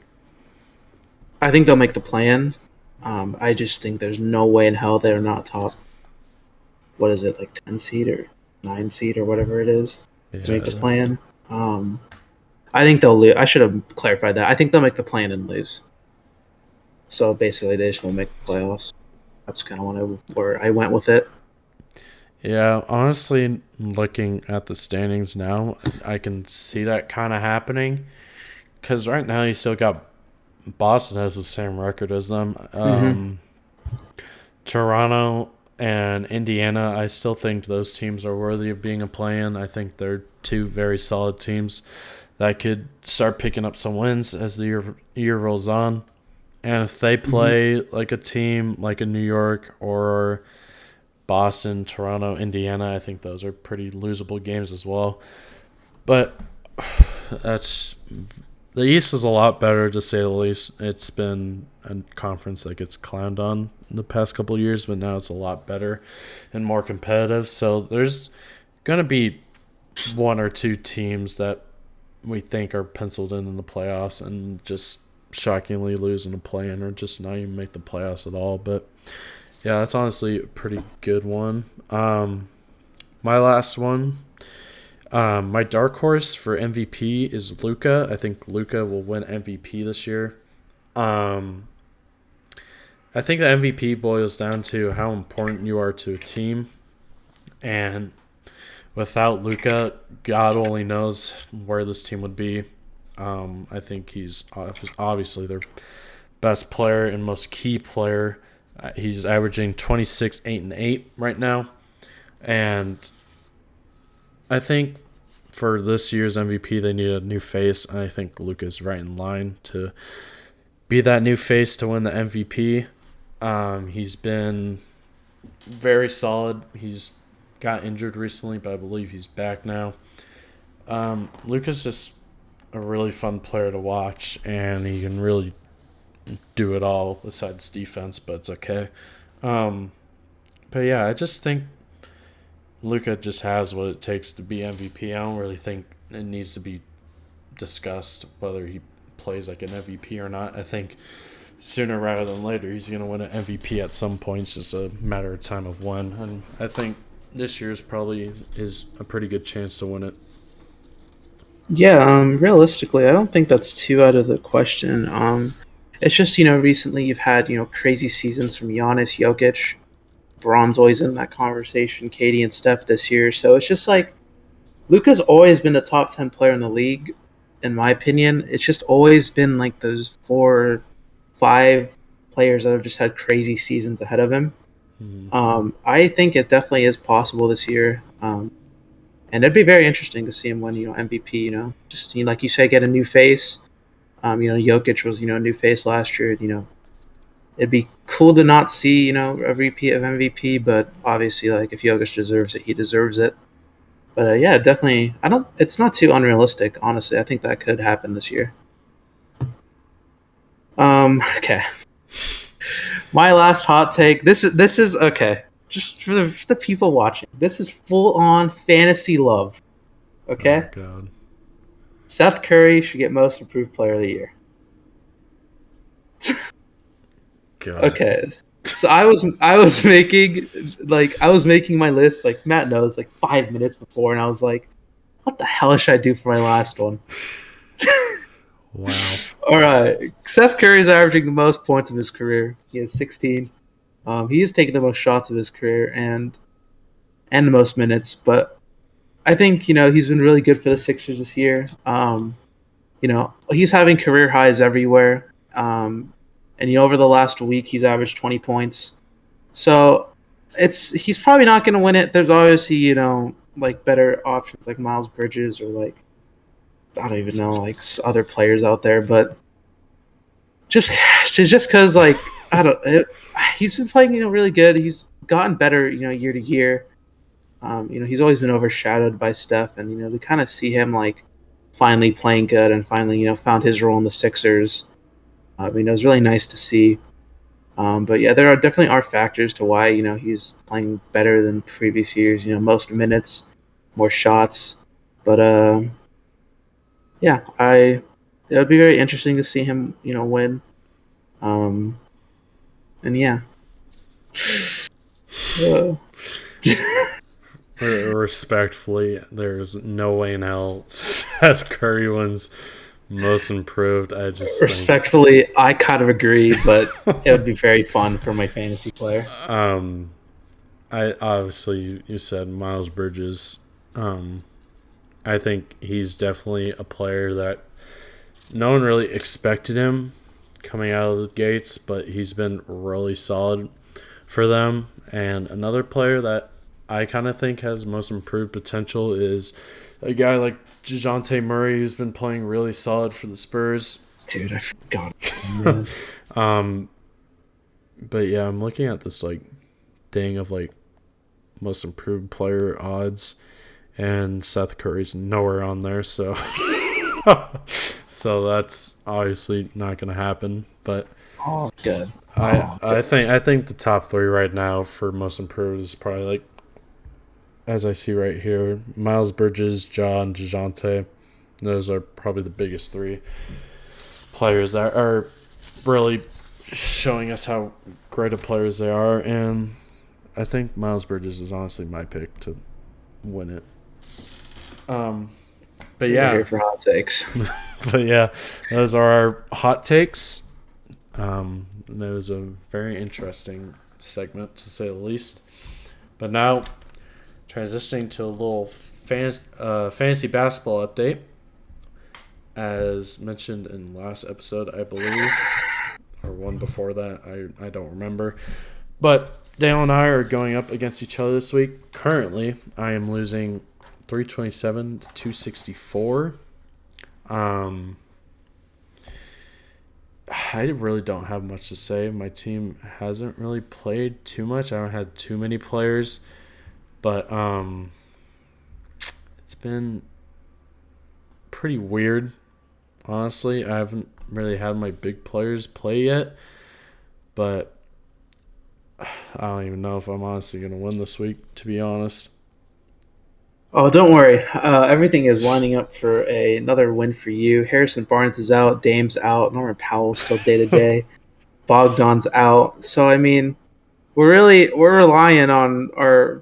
I think they'll make the plan. I just think there's no way in hell they're not top. What is it, like 10 seed or 9 seed or whatever it is to make the
Yeah.
plan? I think they'll lose. I should have clarified that. I think they'll make the plan and lose. So basically, they just won't make the playoffs. That's kind of where I went with it.
Yeah, honestly, looking at the standings now, I can see that kind of happening. Because right now, you still got Boston has the same record as them.
Mm-hmm.
Toronto and Indiana, I still think those teams are worthy of being a play-in. I think they're two very solid teams that could start picking up some wins as the year rolls on. And if they
Mm-hmm.
play like a team like a New York or Boston, Toronto, Indiana, I think those are pretty losable games as well. But that's the East is a lot better to say the least. It's been a conference that gets clowned on in the past couple of years, but now it's a lot better and more competitive. So there's gonna be one or two teams that we think are penciled in the playoffs and just shockingly lose in a play-in or just not even make the playoffs at all. But yeah, that's honestly a pretty good one. My last one, my dark horse for MVP is Luka. I think Luka will win MVP this year. Um, I think the MVP boils down to how important you are to a team, and without Luka, God only knows where this team would be. I think he's obviously their best player and most key player. He's averaging 26, 8, and 8 right now. And I think for this year's MVP, they need a new face. And I think Luka's right in line to be that new face to win the MVP. He's been very solid. He's got injured recently, but I believe he's back now. Luka's just a really fun player to watch, and he can really do it all besides defense, but it's okay. Um, but yeah, I just think Luka just has what it takes to be MVP. I don't really think it needs to be discussed whether he plays like an MVP or not. I think sooner rather than later he's going to win an MVP at some point. It's just a matter of time of when. And I think this year's probably is a pretty good chance to win it.
Yeah, realistically, I don't think that's too out of the question. It's just, recently you've had, crazy seasons from Giannis, Jokic, Braun's always in that conversation, Katie and Steph this year. So it's just like Luka's always been a top 10 player in the league, in my opinion. It's just always been like those 4, 5 players that have just had crazy seasons ahead of him.
Mm-hmm.
I think it definitely is possible this year. And it'd be very interesting to see him win, MVP. Just like you say, get a new face. Jokic was a new face last year. It'd be cool to not see a repeat of MVP, but obviously, like if Jokic deserves it, he deserves it. But yeah, definitely. I don't. It's not too unrealistic, honestly. I think that could happen this year. Okay. My last hot take. This is okay. Just for the people watching, this is full on fantasy love.
Oh
Okay.
God.
Seth Curry should get Most Improved Player of the Year.
God.
Okay. So I was making my list like Matt knows like 5 minutes before, and I was like, what the hell should I do for my last one?
Wow.
All right, Seth Curry is averaging the most points of his career. He has 16. He has taken the most shots of his career and the most minutes. But I think he's been really good for the Sixers this year. He's having career highs everywhere. And over the last week, he's averaged 20 points. So he's probably not going to win it. There's obviously, like better options like Miles Bridges or like I don't even know like other players out there, but just because like he's been playing really good. He's gotten better year to year. He's always been overshadowed by Steph, and to kind of see him like finally playing good and finally found his role in the Sixers. It was really nice to see. But yeah, there definitely are factors to why he's playing better than previous years. Most minutes, more shots, but yeah, it would be very interesting to see him win. And yeah,
Respectfully, there's no way in hell Seth Curry wins Most Improved. I just
respectfully, I kind of agree, but it would be very fun for my fantasy player.
I obviously you said Miles Bridges. I think he's definitely a player that no one really expected him coming out of the gates, but he's been really solid for them. And another player that I kind of think has most improved potential is a guy like DeJounte Murray, who's been playing really solid for the Spurs.
Dude, I forgot.
But yeah, I'm looking at this like thing of like most improved player odds, and Seth Curry's nowhere on there, so so that's obviously not going to happen. But
good.
I think the top three right now for most improved is probably like, as I see right here, Miles Bridges, Ja, and DeJounte. Those are probably the biggest three players that are really showing us how great of players they are, and I think Miles Bridges is honestly my pick to win it. But yeah,
here for hot takes.
but yeah, those are our hot takes. It was a very interesting segment to say the least. But now, transitioning to a little fantasy basketball update. As mentioned in last episode, I believe, or one before that, I don't remember. But Dale and I are going up against each other this week. Currently, I am losing 327 to 264. I really don't have much to say. My team hasn't really played too much. I haven't had too many players, but it's been pretty weird. Honestly, I haven't really had my big players play yet, but I don't even know if I'm honestly going to win this week, to be honest.
Oh, don't worry. Everything is lining up for another win for you. Harrison Barnes is out. Dame's out. Norman Powell's still day-to-day. Bogdan's out. So, I mean, we're relying on our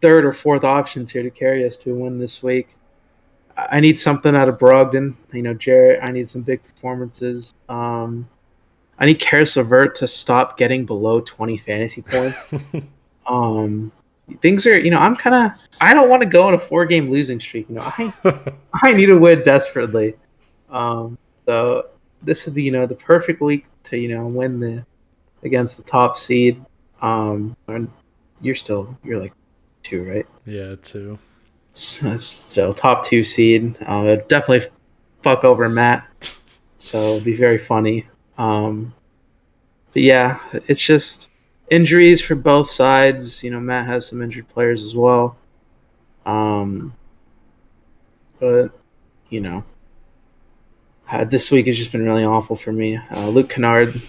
third or fourth options here to carry us to a win this week. I need something out of Brogdon. Jarrett, I need some big performances. I need Karis LeVert to stop getting below 20 fantasy points. Things are, I don't want to go on a 4-game losing streak. I need a win desperately. So this would be, the perfect week to, win against the top seed. And you're like 2, right?
Yeah, 2.
So top 2 seed. Definitely fuck over Matt. So it'd be very funny. But yeah, it's just injuries for both sides. Matt has some injured players as well. But this week has just been really awful for me. Luke Kennard,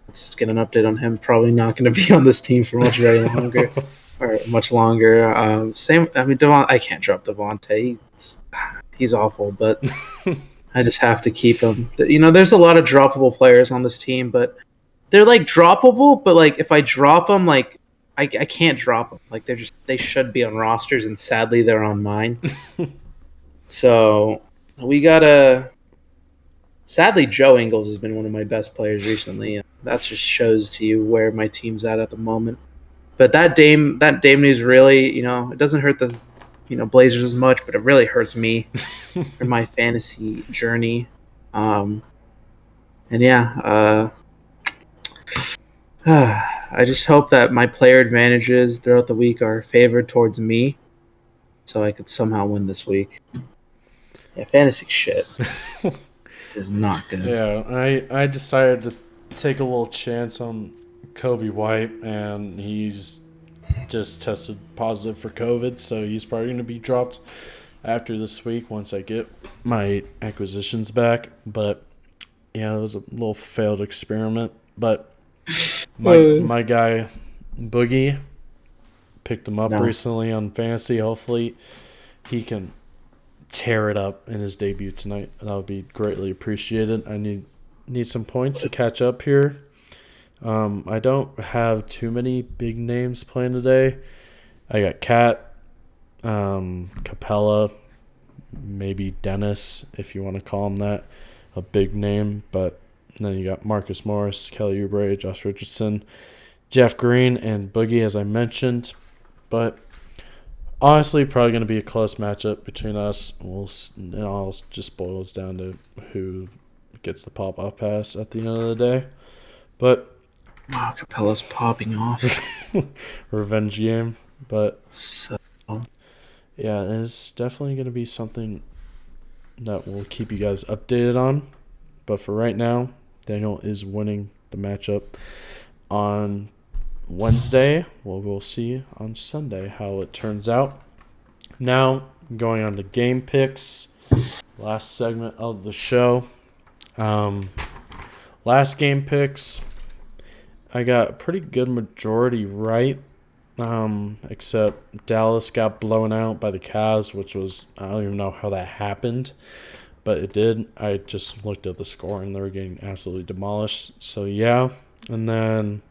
let's get an update on him. Probably not going to be on this team for very longer. Or much longer. I can't drop Devontae. He's awful, but I just have to keep him. There's a lot of droppable players on this team, but they're like droppable. But like if I drop them, like I can't drop them. Like they should be on rosters, and sadly they're on mine. So we gotta. Sadly, Joe Ingles has been one of my best players recently, and that just shows to you where my team's at the moment. But that Dame news really, it doesn't hurt the, Blazers as much, but it really hurts me in my fantasy journey. And yeah, I just hope that my player advantages throughout the week are favored towards me, so I could somehow win this week. Yeah, fantasy shit is not good.
Yeah, I decided to take a little chance on Kobe White, and he's just tested positive for COVID, so he's probably going to be dropped after this week once I get my acquisitions back. But yeah, it was a little failed experiment. But my guy Boogie picked him up recently on fantasy. Hopefully he can tear it up in his debut tonight. That would be greatly appreciated. I need some points to catch up here. I don't have too many big names playing today. I got Cat, Capella, maybe Dennis, if you want to call him that, a big name. But then you got Marcus Morris, Kelly Oubre, Josh Richardson, Jeff Green, and Boogie, as I mentioned. But honestly, probably going to be a close matchup between us. It all just boils down to who gets the pop-off pass at the end of the day. But
wow, Capella's popping off.
Revenge game. But
So,
yeah, it's definitely going to be something that we'll keep you guys updated on. But for right now, Daniel is winning the matchup on Wednesday. Well, we'll see on Sunday how it turns out. Now, going on to game picks. Last segment of the show. Last game picks, I got a pretty good majority right. Except Dallas got blown out by the Cavs, which was, I don't even know how that happened, but it did. I just looked at the score and they were getting absolutely demolished. So yeah, and then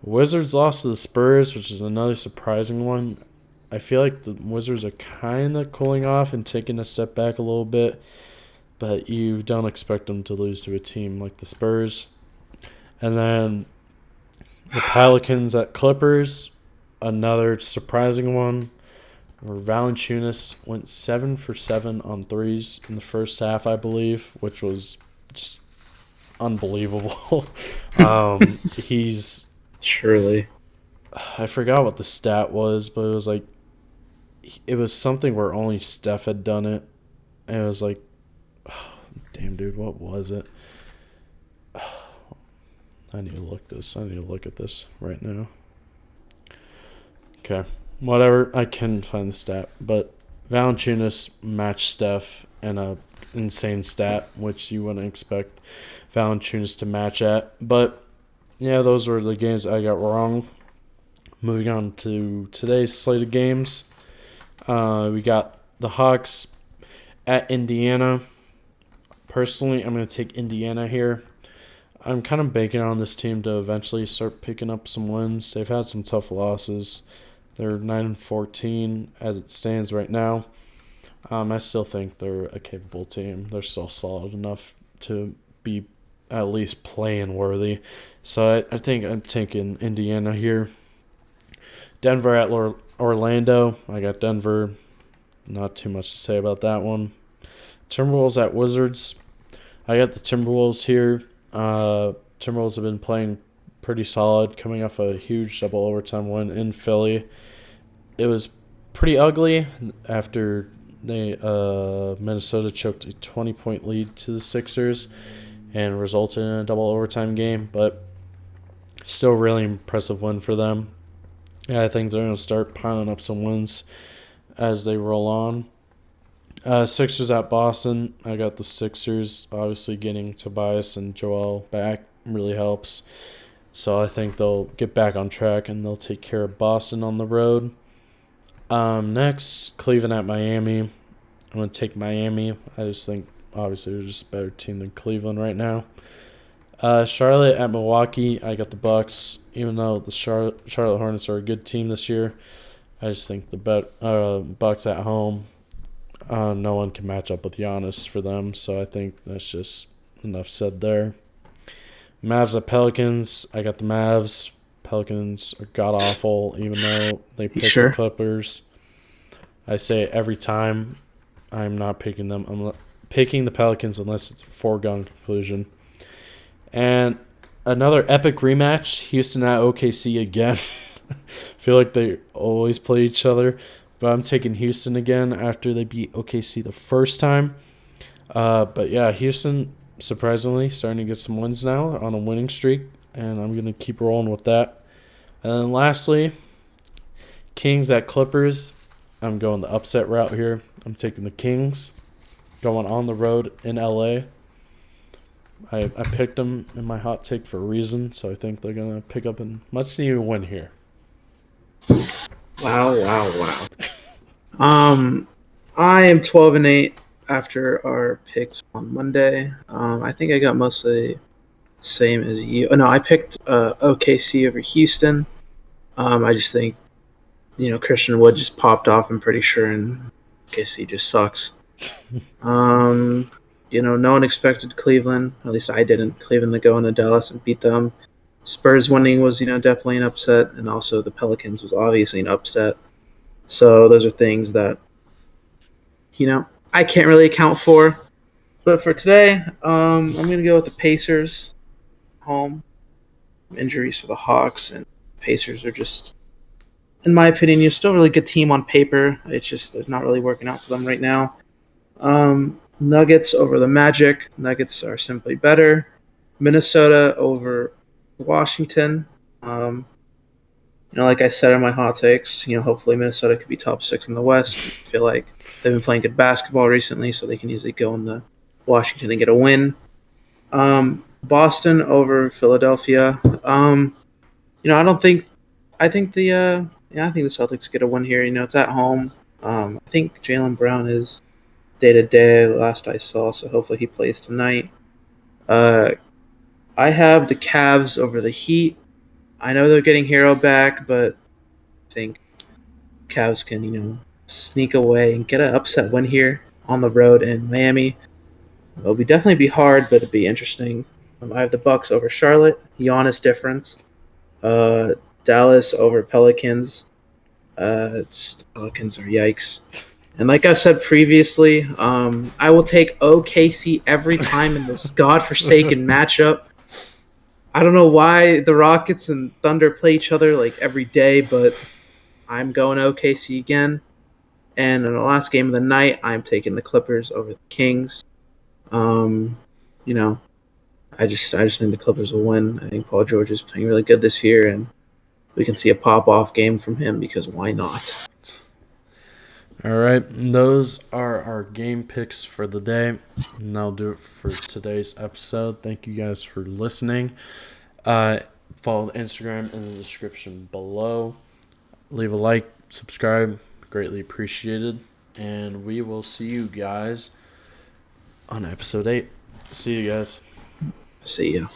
Wizards lost to the Spurs, which is another surprising one. I feel like the Wizards are kind of cooling off and taking a step back a little bit, but you don't expect them to lose to a team like the Spurs. And then the Pelicans at Clippers, another surprising one, where Valanciunas went 7 for 7 on threes in the first half, I believe, which was just unbelievable. He's
surely.
I forgot what the stat was, but it was something where only Steph had done it. And it was like, oh, damn, dude, what was it? I need to look at this right now. Okay, whatever. I can find the stat, but Valanciunas matched Steph in a insane stat, which you wouldn't expect Valanciunas to match at. But yeah, those were the games I got wrong. Moving on to today's slate of games, we got the Hawks at Indiana. Personally, I'm going to take Indiana here. I'm kind of banking on this team to eventually start picking up some wins. They've had some tough losses. They're 9-14 as it stands right now. I still think they're a capable team. They're still solid enough to be at least playing worthy. So I think I'm taking Indiana here. Denver at Orlando. I got Denver. Not too much to say about that one. Timberwolves at Wizards. I got the Timberwolves here. Timberwolves have been playing pretty solid, coming off a huge double overtime win in Philly. It was pretty ugly after Minnesota choked a 20-point lead to the Sixers and resulted in a double overtime game, but still really impressive win for them. Yeah, I think they're going to start piling up some wins as they roll on. Sixers at Boston. I got the Sixers. Obviously, getting Tobias and Joel back really helps. So I think they'll get back on track and they'll take care of Boston on the road. Next, Cleveland at Miami. I'm going to take Miami. I just think, obviously, they're just a better team than Cleveland right now. Charlotte at Milwaukee. I got the Bucks. Even though the Charlotte Hornets are a good team this year, I just think the Bucks at home, no one can match up with Giannis for them. So I think that's just enough said there. Mavs at Pelicans. I got the Mavs. Pelicans are god-awful, even though they pick the Clippers. I say it every time. I'm not picking them. I'm picking the Pelicans unless it's a foregone conclusion. And another epic rematch. Houston at OKC again. Feel like they always play each other, but I'm taking Houston again after they beat OKC the first time. But yeah, Houston surprisingly starting to get some wins now on a winning streak, and I'm gonna keep rolling with that. And then lastly, Kings at Clippers. I'm going the upset route here. I'm taking the Kings, going on the road in LA. I picked them in my hot take for a reason, so I think they're gonna pick up a much needed win here.
Wow. I am 12-8 after our picks on Monday. I think I got mostly the same as you. Oh, no, I picked OKC over Houston. I just think, Christian Wood just popped off, I'm pretty sure, and OKC just sucks. No one expected Cleveland, at least I didn't, Cleveland to go into Dallas and beat them. Spurs winning was, definitely an upset, and also the Pelicans was obviously an upset. So those are things that, I can't really account for. But for today, I'm going to go with the Pacers home. Injuries for the Hawks, and Pacers are just, in my opinion, you're still a really good team on paper. It's just they're not really working out for them right now. Nuggets over the Magic. Nuggets are simply better. Minnesota over Washington. Like I said in my hot takes, hopefully Minnesota could be top 6 in the West. I feel like they've been playing good basketball recently, so they can easily go into Washington and get a win. Boston over Philadelphia. I think the Celtics get a win here. It's at home. I think Jaylen Brown is day-to-day last I saw, so hopefully he plays tonight. I have the Cavs over the Heat. I know they're getting Hero back, but I think Cavs can, sneak away and get an upset win here on the road in Miami. It'll definitely be hard, but it'll be interesting. I have the Bucks over Charlotte. Giannis difference. Dallas over Pelicans. The Pelicans are yikes. And like I said previously, I will take OKC every time in this godforsaken matchup. I don't know why the Rockets and Thunder play each other like every day, but I'm going OKC again. And in the last game of the night, I'm taking the Clippers over the Kings. I just think the Clippers will win. I think Paul George is playing really good this year, and we can see a pop-off game from him because why not?
All right, those are our game picks for the day, and that'll do it for today's episode. Thank you guys for listening. Follow the Instagram in the description below. Leave a like, subscribe, greatly appreciated, and we will see you guys on episode 8. See you guys.
See ya.